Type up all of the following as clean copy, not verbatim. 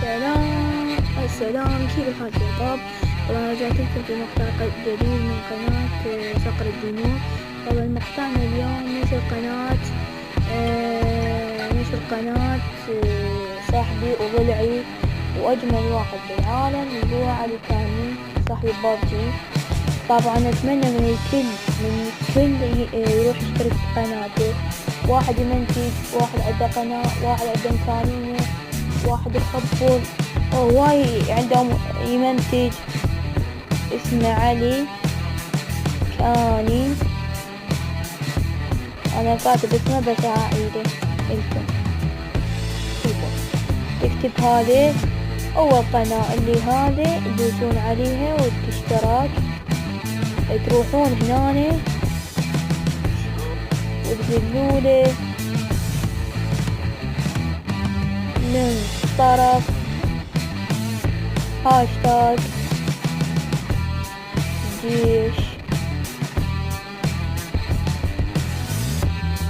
السلام كيف الحال يا طاب؟ طبعا رجعت لكم في مقطع جديد من قناة صقر الجنون. طبعا مقطعنا اليوم نشر قناة صاحبي وضلعي وأجمل واحد بالعالم اللي هو علي كامي صاحب بابجي. طبعا أتمنى من الكل يروح يشترك في قناته. واحد يمنتج، واحد عنده قناة، واحد عنده إمكانية، واحد يخبر هواي عندهم يمنتج. اسمه علي كاني، أنا كاتب اسمه بس أعيده لكم. تكتب هذه أول قناة اللي هذه تدوسون عليها والاشتراك، تروحون هنا وتقولوله من طرف هاشتاج جيش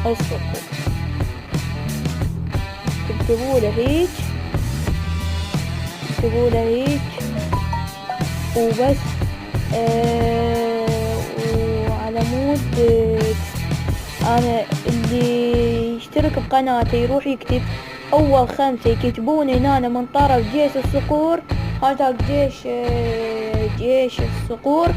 الصقر، تكتبوله هيك وبس. وعلى مود انا اللي يشترك بقناتي يروح يكتب اول 5 يكتبون هنا من طرف جيش الصقور، هاشتاج جيش الصقور.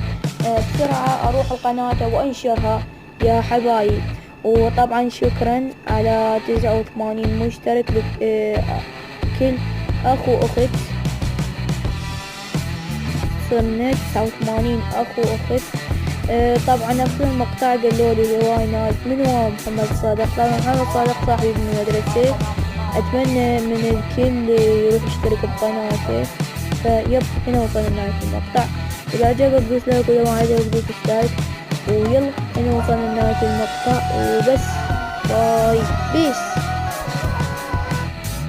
بسرعة اروح القناة وانشرها يا حبايب. وطبعا شكرا على 89 مشترك كل اخو واخت. صرنا 89 اخو واخت. طبعا نفس المقطع قالوا لي هواي ناس من هو محمد صادق. طبعا محمد صادق صاحبي من المدرسة. اتمنى من الكل يروح يشترك بقناته. فيب هنا وصلنا لنهاية المقطع. اذا عجبك دوس لايك، واذا ما عجبك دوس ديسلايك. ويلا هنا وصلنا لنهاية المقطع وبس. باي بيس.